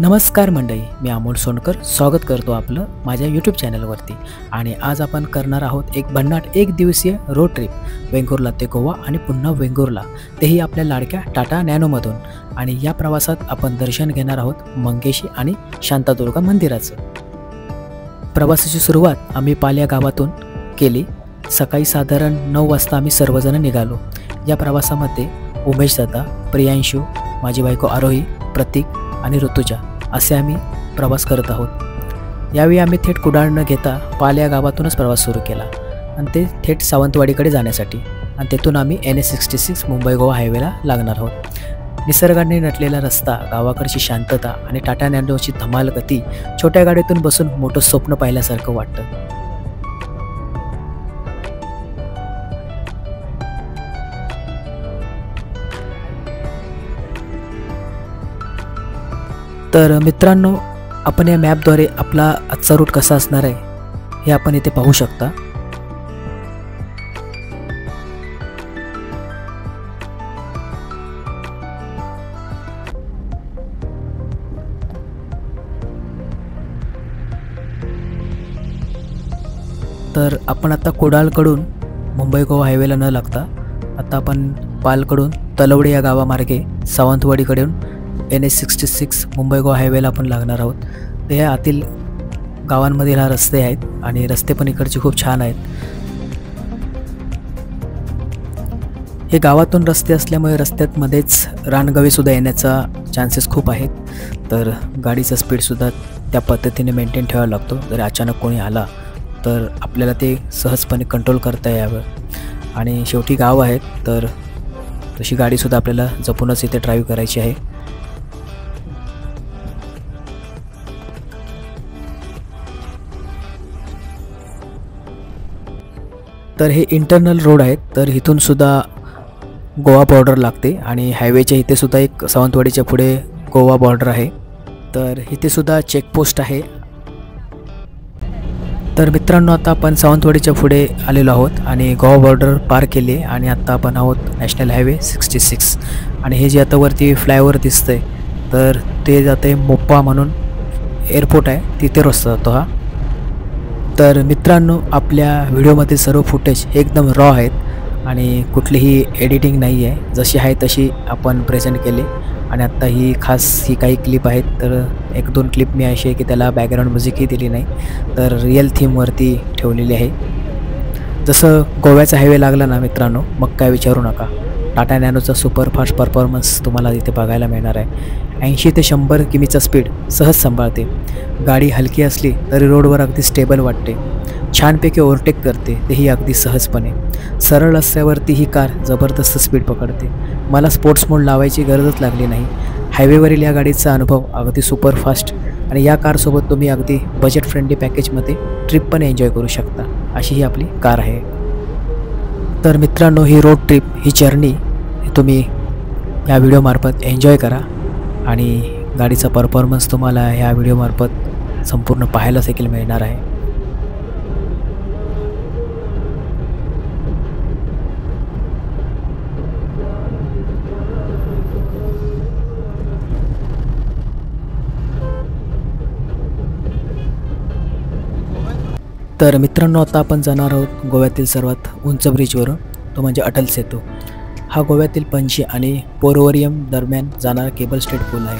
नमस्कार मंडळी, मी अमोल सोनकर स्वागत करतो आपलं माझ्या यूट्यूब चॅनलवरती. आणि आज आपण करणार आहोत एक भन्नाट एक दिवसीय रोड ट्रिप वेंगुर्ला ते गोवा आणि पुन्हा वेंगुर्ला, तेही आपल्या लाडक्या टाटा नॅनोमधून. आणि या प्रवासात आपण दर्शन घेणार आहोत मंगेशी आणि शांतादुर्गा मंदिराचं. प्रवासाची सुरुवात आम्ही पाल या गावातून केली. सकाळी साधारण 9 वाजता आम्ही सर्वजण निघालो. या प्रवासामध्ये उमेश दादा, प्रियांशू, माझी बायको आरोही, प्रतीक आणि ऋतुजा असे आम्ही प्रवास करत आहोत. यावेळी आम्ही थेट कुडाळ न घेता पाल या गावातूनच प्रवास सुरू केला आणि ते थेट सावंतवाडीकडे जाण्यासाठी. आणि तेथून आम्ही NH66 मुंबई गोवा हायवेला लागणार आहोत. निसर्गाने नटलेला रस्ता, गावाकडची शांतता आणि टाटा नॅनोची धमाल गती छोट्या गाडीतून बसून मोठं स्वप्न पाहिल्यासारखं वाटतं. तर मित्रांनो, आपण या मॅपद्वारे आपला आजचा रूट कसा असणार आहे हे आपण इथे पाहू शकता. तर आपण आता कुडाळकडून मुंबई गोवा हायवेला न लागता आता आपण पालकडून तलवडे या गावामार्गे सावंतवाडीकडून NH66 मुंबई गोवा हायवेला आपण लागणार आहोत. तर ह्या आतील गावांमधील हा रस्ते आहेत आणि रस्ते पण इकडचे खूप छान आहेत. हे गावातून रस्ते असल्यामुळे रस्त्यात मध्येच रानगवेसुद्धा येण्याचा चान्सेस खूप आहेत. तर गाडीचा स्पीडसुद्धा त्या पद्धतीने मेंटेन ठेवावा लागतो. जर अचानक कोणी आला तर आपल्याला ते सहजपणे कंट्रोल करता यावं. आणि शेवटी गाव आहेत, तर तशी गाडीसुद्धा आपल्याला जपूनच इथे ड्राईव्ह करायची आहे. तर हे इंटरनल रोड आहेत, तर इथून सुद्धा गोवा बॉर्डर लागते आणि हायवेच्या इथे सुद्धा एक सावंतवाडीच्या पुढे गोवा बॉर्डर आहे. तर इथे सुद्धा चेकपोस्ट आहे. तर मित्रांनो, आता आपण सावंतवाडीच्या पुढे आलेलो आहोत आणि गोवा बॉर्डर पार केली आहे आणि आत्ता आपण आहोत नॅशनल हायवे 66. आणि हे जे आता वरती फ्लायओव्हर दिसतंय तर ते जाते मोप्पा म्हणून एअरपोर्ट आहे, तिथे रस्ता जातो हा. तर मित्रांनो, आपल्या व्हिडिओमध्ये सर्व फुटेज एकदम रॉ आहेत आणि कुठलीही एडिटिंग नाही आहे. जशी आहे तशी आपण प्रेझेंट केले. आणि आत्ता ही काही क्लिप आहेत, तर 1-2 क्लिप मी अशी आहे की त्याला बॅकग्राऊंड म्युझिकही दिली नाही, तर रिअल थीमवरती ठेवलेली आहे. जसं गोव्याचा हायवे लागला ना मित्रांनो, मग काय विचारू नका. टाटा नॅनोचा सुपरफास्ट परफॉर्मन्स तुम्हाला इथे बघायला मिळणार आहे. 80 ते 100 किमीचा स्पीड सहज सांभाळते. गाडी हलकी असली तरी रोडवर अगदी स्टेबल वाटते. छानपैकी ओव्हरटेक करते, तेही अगदी सहजपणे. सरळ रस्त्यावरती ही कार जबरदस्त स्पीड पकडते. मला स्पोर्ट्स मोड लावायची गरजच लागली नाही. हायवेवरील या गाडीचा अनुभव अगदी सुपरफास्ट आणि या कारसोबत तुम्ही अगदी बजेट फ्रेंडली पॅकेजमध्ये ट्रिप पण एन्जॉय करू शकता, अशी ही आपली कार आहे. तर मित्रांनो, ही रोड ट्रिप, ही जर्नी तुम्ही या व्हिडिओमार्फत एन्जॉय करा आणि गाडीचा परफॉर्मन्स तुम्हाला ह्या व्हिडिओमार्फत संपूर्ण पाहायला देखील मिळणार आहे. तर मित्रांनो, आता आपण जाणार आहोत गोव्यातील सर्वात उंच ब्रिजवरून, तो म्हणजे अटल सेतू. हा गोव्यातील पणजी आणि पोरवरियम दरम्यान जाणारा केबल स्टेट पूल आहे.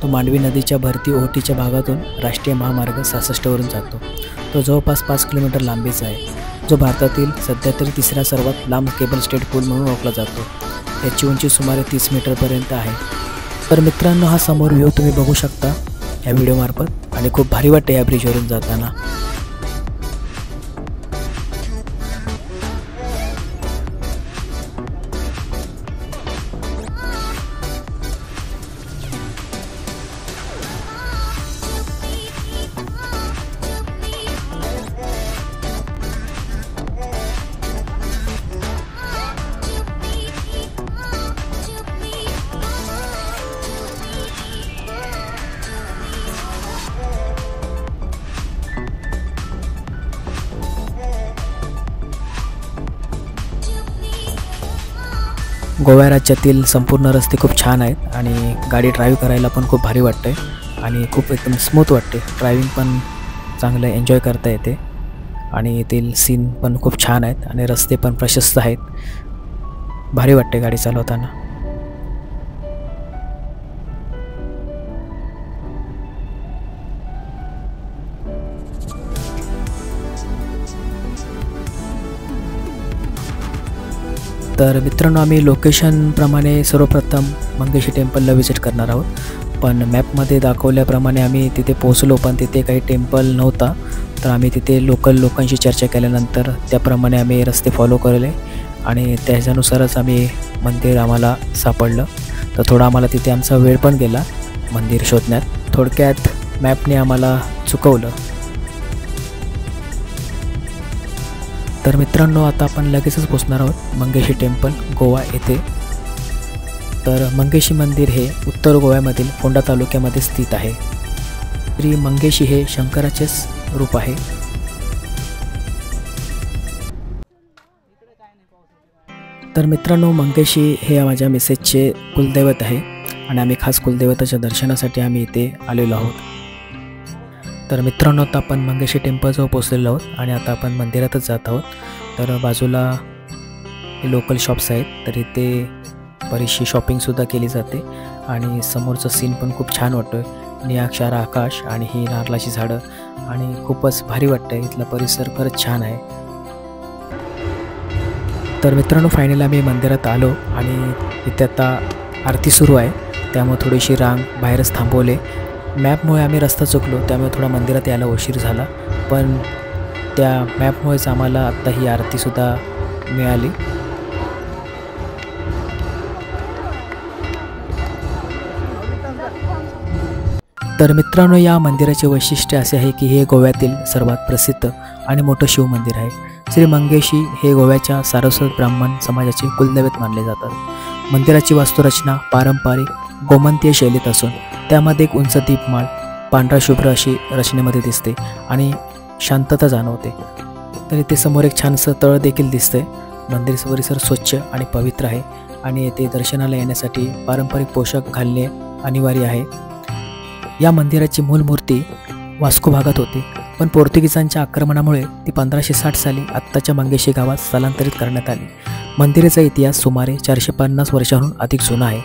तो मांडवी नदीच्या भरती ओहोटीच्या भागातून राष्ट्रीय महामार्ग 66वरून जातो. तो जवळपास 5 किलोमीटर लांबीचा आहे, जो भारतातील सध्या तरी 3रा सर्वात लांब केबल स्टेट पूल म्हणून ओळखला जातो. याची उंची सुमारे 30 मीटरपर्यंत आहे. तर मित्रांनो, हा समोर व्ह्यू तुम्ही बघू शकता या व्हिडिओमार्फत आणि खूप भारी वाटते या ब्रिजवरून जाताना. गोवा राज्यातील संपूर्ण रस्ते खूप छान आहेत आणि गाडी ड्राईव्ह करायला पण खूप भारी वाटते. आणि खूप एकदम स्मूथ वाटते. ड्रायव्हिंग पण चांगलं एन्जॉय करता येते आणि येथील सीन पण खूप छान आहेत आणि रस्ते पण प्रशस्त आहेत. भारी वाटते गाडी चालवताना. तर मित्रांनो, आम्ही लोकेशनप्रमाणे सर्वप्रथम मंगेशी टेम्पलला व्हिजिट करणार आहोत. पण मॅपमध्ये दाखवल्याप्रमाणे आम्ही तिथे पोहोचलो, पण तिथे काही टेम्पल नव्हता. तर आम्ही तिथे लोकल लोकांशी चर्चा केल्यानंतर त्याप्रमाणे आम्ही रस्ते फॉलो केले आणि त्याच्यानुसारच आम्ही मंदिर आम्हाला सापडलं. तर थोडा आम्हाला तिथे आमचा वेळ पण गेला मंदिर शोधण्यात. थोडक्यात मॅपने आम्हाला चुकवलं. तर मित्रांनो, आता आपण लगेचच पोचणार आहोत मंगेशी टेम्पल गोवा येथे. तर मंगेशी मंदिर हे उत्तर गोव्यामधील फोंडा तालुक्यामध्ये स्थित आहे. श्री मंगेशी हे शंकराचेच रूप आहे. तर मित्रांनो, मंगेशी हे माझ्या मिसेसचे कुलदैवत आहे आणि आम्ही खास कुलदैवताच्या दर्शनासाठी आम्ही इथे आलेलो आहोत. तर मित्रांनो, आता आपण मंगेशी टेम्पलजवळ पोहोचलेलो आहोत आणि आता आपण मंदिरातच जात आहोत. तर बाजूला हे लोकल शॉप्स आहेत, तर इथे बरीचशी शॉपिंगसुद्धा केली जाते आणि समोरचं सीन पण खूप छान वाटतो आहे. निळाक्षार आकाश आणि ही नारळाची झाडं आणि खूपच भारी वाटतं आहे. इथला परिसर खरंच छान आहे. तर मित्रांनो, फायनली आम्ही मंदिरात आलो आणि इथे आता आरती सुरू आहे, त्यामुळे थोडीशी रांग बाहेरच थांबवले. मॅपमुळे आम्ही रस्ता चुकलो, त्यामुळे थोडा मंदिरात यायला उशीर झाला, पण त्या मॅपमुळेच आम्हाला आत्ता ही आरतीसुद्धा मिळाली. तर मित्रांनो, या मंदिराचे वैशिष्ट्य असे आहे की हे गोव्यातील सर्वात प्रसिद्ध आणि मोठं शिवमंदिर आहे. श्री मंगेशी हे गोव्याच्या सारस्वत ब्राह्मण समाजाचे कुलदैवत मानले जातात. मंदिराची वास्तुरचना पारंपरिक गोमंतीय शैलीत असून त्यामध्ये एक उंच दीपमाळ पांढरा शुभ्र अशी रचनेमध्ये दिसते आणि शांतता जाणवते. तर इथे समोर एक छानसं तळ देखील दिसतंय. मंदिर परिसर स्वच्छ आणि पवित्र आहे आणि येथे दर्शनाला येण्यासाठी पारंपरिक पोशाख घालणे अनिवार्य आहे. या मंदिराची मूळ मूर्ती वास्को भागात होती, पण पोर्तुगीजांच्या आक्रमणामुळे ती 1560 साली आत्ताच्या मंगेशी गावात स्थलांतरित करण्यात आली. मंदिराचा इतिहास सुमारे 450 वर्षांहून अधिक जुना आहे.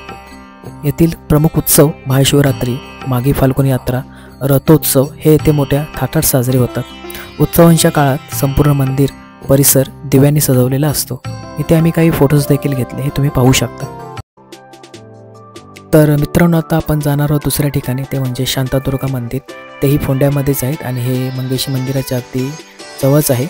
येथील प्रमुख उत्सव महाशिवरात्री, माघी फाल्गुन यात्रा, रथोत्सव हे येथे मोठ्या थाटात साजरे होतात. उत्सवांच्या काळात संपूर्ण मंदिर परिसर दिव्यांनी सजवलेला असतो. इथे आम्ही काही फोटोज देखील घेतले, हे तुम्ही पाहू शकता. तर मित्रांनो, आता आपण जाणार आहोत दुसऱ्या ठिकाणी, ते म्हणजे शांतादुर्गा मंदिर. तेही फोंड्यामध्येच आहेत आणि हे मंगेशी मंदिराच्या अगदी जवळच आहे.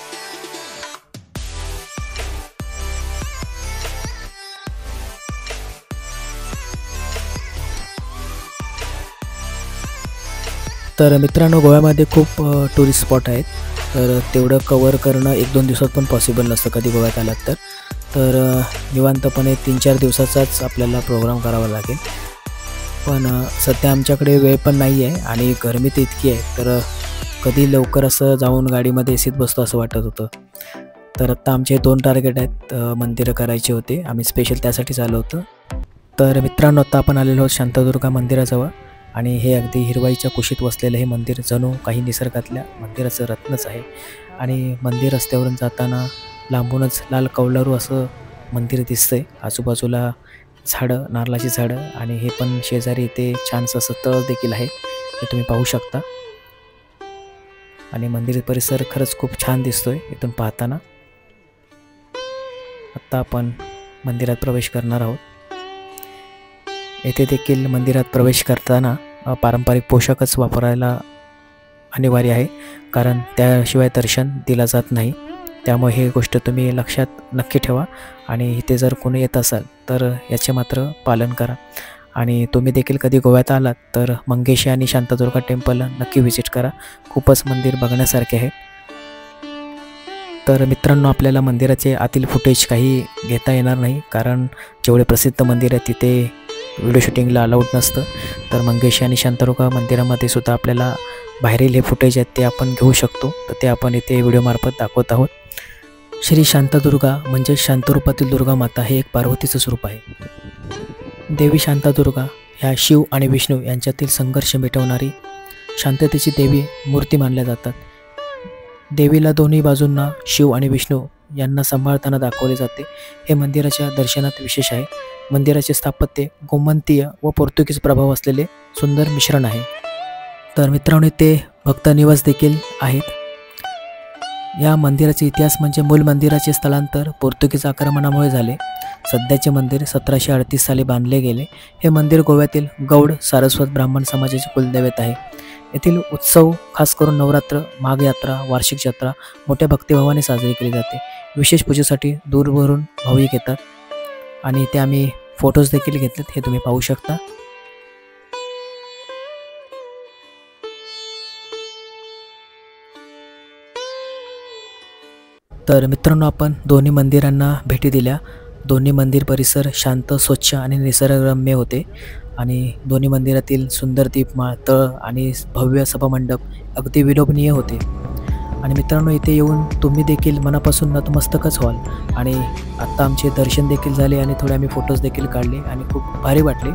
तर मित्रांनो, गोव्यामध्ये खूप टुरिस्ट स्पॉट आहेत, तर तेवढं कवर करणं 1-2 दिवसात पण पॉसिबल नसतं कधी गोव्यात आलात तर निवांतपणे 3-4 दिवसाचाच आपल्याला प्रोग्राम करावा लागेल. पण सध्या आमच्याकडे वेळ पण नाही आहे आणि गरमी तर इतकी आहे, तर कधी लवकर असं जाऊन गाडीमध्ये एसीत बसतो असं वाटत होतं. तर आत्ता आमचे 2 टार्गेट आहेत, मंदिरं करायचे होते, आम्ही स्पेशल त्यासाठीच आलो होतो. तर मित्रांनो, आत्ता आपण आलेलो आहोत शांतादुर्गा मंदिराजवळ आणि हे अगदी हिरवाईच्या कुशीत वसलेलं हे मंदिर जणू काही निसर्गातल्या मंदिराचं रत्नच आहे. आणि मंदिर रस्त्यावरून जाताना लांबूनच लाल कौलारू असं मंदिर दिसतंय. आजूबाजूला झाडं, नारळाची झाडं आणि हे पण शेजारी इथे छानसं असं तळ देखील आहे, हे तुम्ही पाहू शकता. आणि मंदिर परिसर खरंच खूप छान दिसतोय इथून पाहताना. आत्ता आपण मंदिरात प्रवेश करणार आहोत. येथे देखील मंदिरात प्रवेश करताना पारंपरिक पोशाखच वापरायला अनिवार्य आहे, कारण त्याशिवाय दर्शन दिलं जात नाही. त्यामुळे ही गोष्ट तुम्ही लक्षात नक्की ठेवा आणि इथे जर कोणी येत असाल तर याचे मात्र पालन करा. आणि तुम्ही देखील कधी गोव्यात आलात तर मंगेशी आणि शांतादुर्गा टेम्पलला नक्की व्हिजिट करा. खूपच मंदिर बघण्यासारखे आहे. तर मित्रांनो, आपल्याला मंदिराचे आतील फुटेज काही घेता येणार नाही, कारण जेवढे प्रसिद्ध मंदिर आहे तिथे व्हिडिओ शूटिंगला अलाउड नसतं. तर मंगेशी आणि शांतादुर्गा मंदिरामध्ये सुद्धा आपल्याला बाहेरील हे फुटेज आहेत ते आपण घेऊ शकतो, तर ते आपण इथे व्हिडिओमार्फत दाखवत आहोत. श्री शांतादुर्गा म्हणजे शांतरूपातील दुर्गा माता हे एक पार्वतीचं स्वरूप आहे. देवी शांतादुर्गा ह्या शिव आणि विष्णू यांच्यातील संघर्ष मिटवणारी शांततेची देवी मूर्ती मानल्या जातात. देवीला दोन्ही बाजूंना शिव आणि विष्णू यांना सांभाळताना दाखवले जाते. हे मंदिराच्या दर्शनात विशेष आहे. मंदिराचे स्थापत्य गोमंतीय व पोर्तुगीज प्रभाव असलेले सुंदर मिश्रण आहे. तर मित्रांनो, ते भक्त निवास देखील आहेत. या मंदिराचा इतिहास म्हणजे मूल मंदिराचे स्थलांतर पोर्तुगीज आक्रमणामुळे झाले. सध्याचे मंदिर 1738 साली बांधले गेले. हे मंदिर गोव्यातील गौड सारस्वत ब्राह्मण समाजाचे कुलदैवत आहे. येथील उत्सव खास करून नवरात्र, माघ यात्रा, वार्षिक जत्रा मोठ्या भक्तिभावाने साजरी केली जाते. विशेष पूजेसाठी दूरवरून भाविक येतात आणि ते आम्ही फोटोज देखील घेतलेत, हे तुम्ही पाहू शकता. तर मित्रांनो, आपण दोन्ही मंदिरांना भेटी दिल्या. दोन्ही मंदिर परिसर शांत, स्वच्छ आणि निसर्गरम्य होते आणि दोन्ही मंदिरातील सुंदर दीपमाळ, तळ आणि भव्य सभामंडप अगदी विलोभनीय होते. आणि मित्रांनो, इथे येऊन तुम्ही देखील मनापासून नतमस्तकच व्हाल. आणि आत्ता आमचे दर्शन देखील झाले आणि थोडे आम्ही फोटोज देखील काढले आणि खूप भारी वाटले.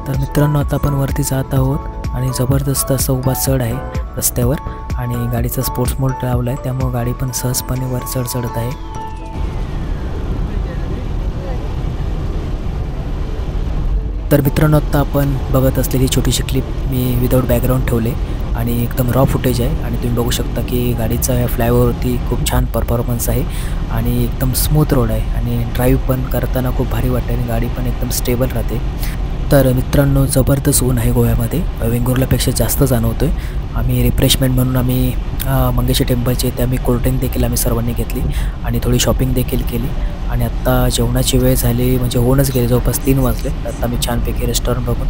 तर मित्रांनो, आता आपण वरती जात आहोत आणि जबरदस्त असा उभा चढ आहे रस्त्यावर आणि गाडीचा स्पोर्ट्स मोड लावला आहे, त्यामुळे गाडी पण सहजपणे वर चढत आहे. तर मित्रांनो, आत्ता आपण बघत असलेली छोटीशी क्लिप मी विदाऊट बॅकग्राऊंड ठेवले आणि एकदम रॉ फुटेज आहे. आणि तुम्ही बघू शकता की गाडीचा या फ्लायओव्हरवरती खूप छान परफॉर्मन्स आहे आणि एकदम स्मूथ रोड आहे आणि ड्राईव्ह पण करताना खूप भारी वाटते आणि गाडी पण एकदम स्टेबल राहते. तर मित्रांनो, जबरदस्त ऊन आहे गोव्यामध्ये, वेंगुर्लापेक्षा जास्त जाणवतो आहे. आम्ही रिफ्रेशमेंट म्हणून आम्ही मंगेशी टेम्पलचे ते आम्ही कोल्ड्रिंक देखील आम्ही सर्वांनी घेतली आणि थोडी शॉपिंग देखील केली. आणि आत्ता जेवणाची वेळ झाली, म्हणजे होऊनच गेली, जवळपास 3 वाजले. आत्ता आम्ही छानपैकी रेस्टॉरंट बघून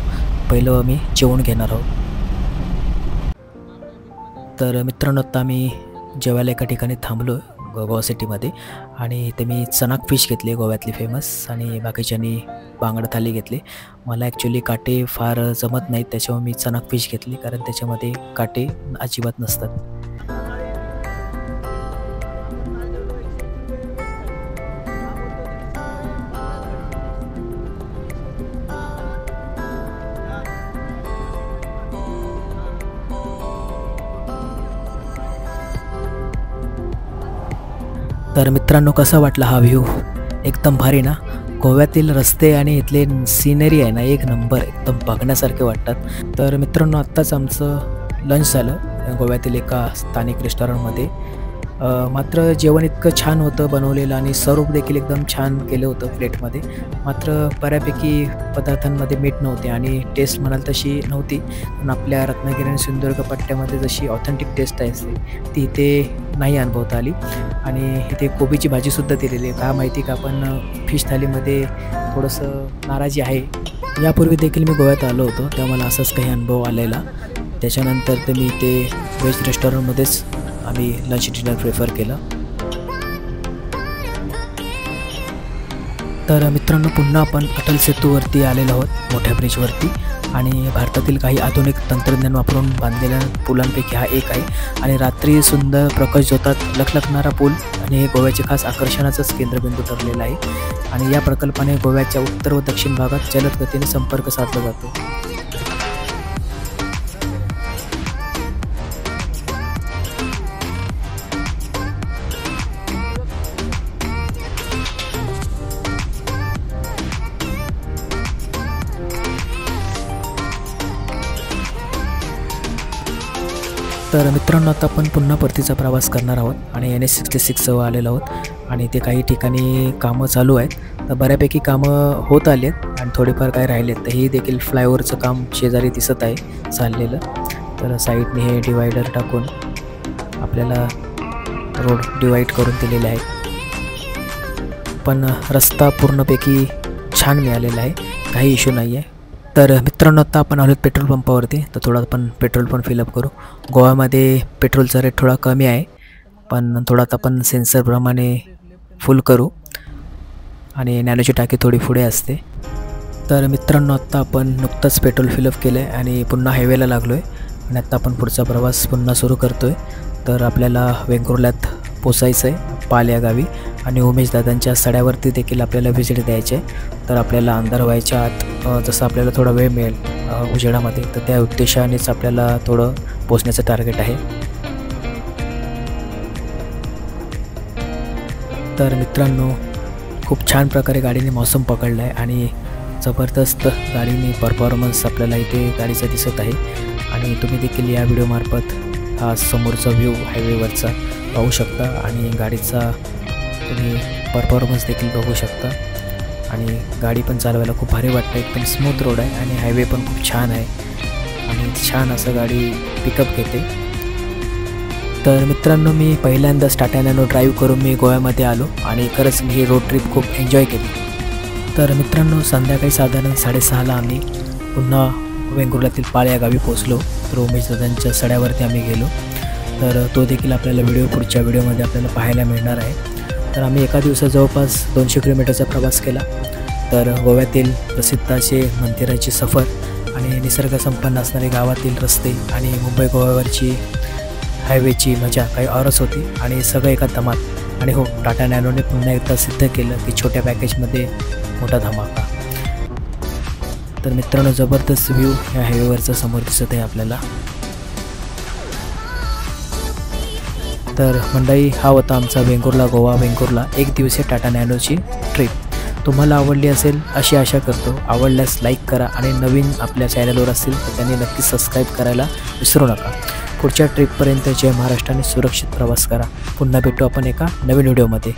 पहिलं आम्ही जेवण घेणार आहोत. तर मित्रांनो, आत्ता आम्ही जेवायला एका ठिकाणी थांबलो गोवा सिटीमध्ये आणि इथे मी चनाक फिश घेतली, गोव्यातली फेमस, आणि बाकीच्यांनी बांगडा थाली घेतली. मला ॲक्च्युली काटे फार जमत नाहीत, त्याच्यामुळे मी चनाक फिश घेतली कारण त्याच्यामध्ये काटे अजिबात नसतात. तर मित्रांनो, कसा वाटला हा व्ह्यू? एकदम भारी ना? गोव्यातील रस्ते आणि इथले सिनरी आहे ना, एक नंबर, एकदम बघण्यासारखे वाटतात. तर मित्रांनो, आत्ताच आमचं लंच झालं गोव्यातील एका स्थानिक रेस्टॉरंटमध्ये. मात्र जेवण इतकं छान होतं बनवलेलं आणि सर्व देखील एकदम छान केलं होतं प्लेटमध्ये. मात्र बऱ्यापैकी पदार्थांमध्ये मीठ नव्हते आणि टेस्ट म्हणाल तशी नव्हती. पण आपल्या रत्नागिरी आणि सिंधुदुर्ग पट्ट्यामध्ये जशी ऑथेंटिक टेस्ट आहे ती इथे नाही अनुभवता आली. आणि इथे कोबीची भाजीसुद्धा दिलेली आहे. का माहिती का, आपण फिश थालीमध्ये थोडंसं नाराजी आहे. यापूर्वी देखील मी गोव्यात आलो होतो तेव्हा मला असाच काही अनुभव आलेला. त्याच्यानंतर तर मी इथे व्हेज रेस्टॉरंटमध्येच आम्ही लंच डिनर प्रेफर केलं. तर मित्रांनो, पुन्हा आपण अटल सेतूवरती आलेलो आहोत, मोठ्या ब्रिजवरती. आणि भारतातील काही आधुनिक तंत्रज्ञान वापरून बांधलेल्या पुलांपैकी हा एक आहे. आणि रात्री सुंदर प्रकाश जोतात लखलखणारा पूल आणि हे गोव्याचे खास आकर्षणाचंच केंद्रबिंदू ठरलेलं आहे. आणि या प्रकल्पाने गोव्याच्या उत्तर व दक्षिण भागात जलद गतीने संपर्क साधला जातो. तर मित्रांनो, आता आपण पुन्हा परतीचा प्रवास करणार आहोत आणि NH66 जवळ आलेलो आहोत आणि ते काही ठिकाणी कामं चालू आहेत. तर बऱ्यापैकी कामं होत आली आहेत आणि थोडेफार काय राहिलेत. तर हे देखील फ्लायओव्हरचं काम शेजारी दिसत आहे चाललेलं. तर साईडने हे डिवायडर टाकून आपल्याला रोड डिवाईड करून दिलेले आहे. पण रस्ता पूर्णपैकी छान मिळालेला आहे, काही इश्यू नाही आहे. तर मित्रांनो, आता आपण आलो पेट्रोल पंपावरती. तर थोडा आपण पेट्रोल पण फिलअप करू. गोव्यामध्ये पेट्रोलचा रेट थोडा कमी आहे, पण थोडा आपण सेन्सरप्रमाणे फुल करू आणि नॅनोची टाकी थोडी पुढे असते. तर मित्रांनो, आत्ता आपण नुकतंच पेट्रोल फिलअप केलं आहे आणि पुन्हा हायवेला लागलो आहे आणि आत्ता आपण पुढचा प्रवास पुन्हा सुरू करतो आहे. तर आपल्याला वेंगुर्ल्यात पोचायचं आहे पाल या गावी आणि उमेशदादांच्या सड्यावरती देखील आपल्याला व्हिजिट द्यायची आहे. तर आपल्याला अंधार व्हायच्या आत जसं आपल्याला थोडा वेळ मिळेल उजेडामध्ये, तर त्या उद्देशानेच आपल्याला थोडं पोचण्याचं टार्गेट आहे. तर मित्रांनो, खूप छान प्रकारे गाडीने मौसम पकडला आहे आणि जबरदस्त गाडीने परफॉर्मन्स आपल्याला इथे गाडीचा दिसत आहे. आणि तुम्ही देखील या व्हिडिओमार्फत हा समोरचा व्ह्यू हायवेवरचा पाहू शकता आणि गाडीचा तुम्ही परफॉर्मन्स देखील बघू शकता. आणि गाडी पण चालवायला खूप भारी वाटतं, एकदम स्मूथ रोड आहे आणि हायवे पण खूप छान आहे आणि छान असं गाडी पिकअप घेते. तर मित्रांनो, मी पहिल्यांदाच टाटा नॅनो ड्राईव्ह करून मी गोव्यामध्ये आलो आणि खरंच मी ही रोड ट्रिप खूप एन्जॉय केली. तर मित्रांनो, संध्याकाळी साधारण 6:30ला आम्ही पुन्हा वेंगुर्ल्यातील पाल या गावी पोचलो. तर उमेशदादांच्या सड्यावरती आम्ही गेलो. तर तो देखील आपल्याला पुढच्या व्हिडिओमध्ये आपल्याला पाहायला मिळणार आहे. तर आम्ही एका दिवसात जवळपास 200 किलोमीटरचा प्रवास केला. तर गोव्यातील प्रसिद्ध असे मंदिराची सफर आणि निसर्गसंपन्न असणारे गावातील रस्ते आणि मुंबई गोव्यावरची हायवेची मजा काही औरच होती आणि सगळं एका धमाल. आणि हो, टाटा नॅनोने पुन्हा एकदा सिद्ध केलं की छोट्या पॅकेजमध्ये मोठा धमाका. तर मित्रांनो, जबरदस्त व्ह्यू या हायवेवरचा समोर दिसत आहे आपल्याला. तर मंडळी, हा होता आमचा वेंगुर्ला एक दिवसीय टाटा नॅनोची ट्रिप. तुम्हाला आवडली असेल अशी आशा करतो. आवडल्यास लाईक करा आणि नवीन आपल्या चॅनलवर असेल तर त्यांनी नक्की सबस्क्राईब करायला विसरू नका. पुढच्या ट्रिपपर्यंत जय महाराष्ट्र आणि सुरक्षित प्रवास करा. पुन्हा भेटू आपण एका नवीन व्हिडिओमध्ये.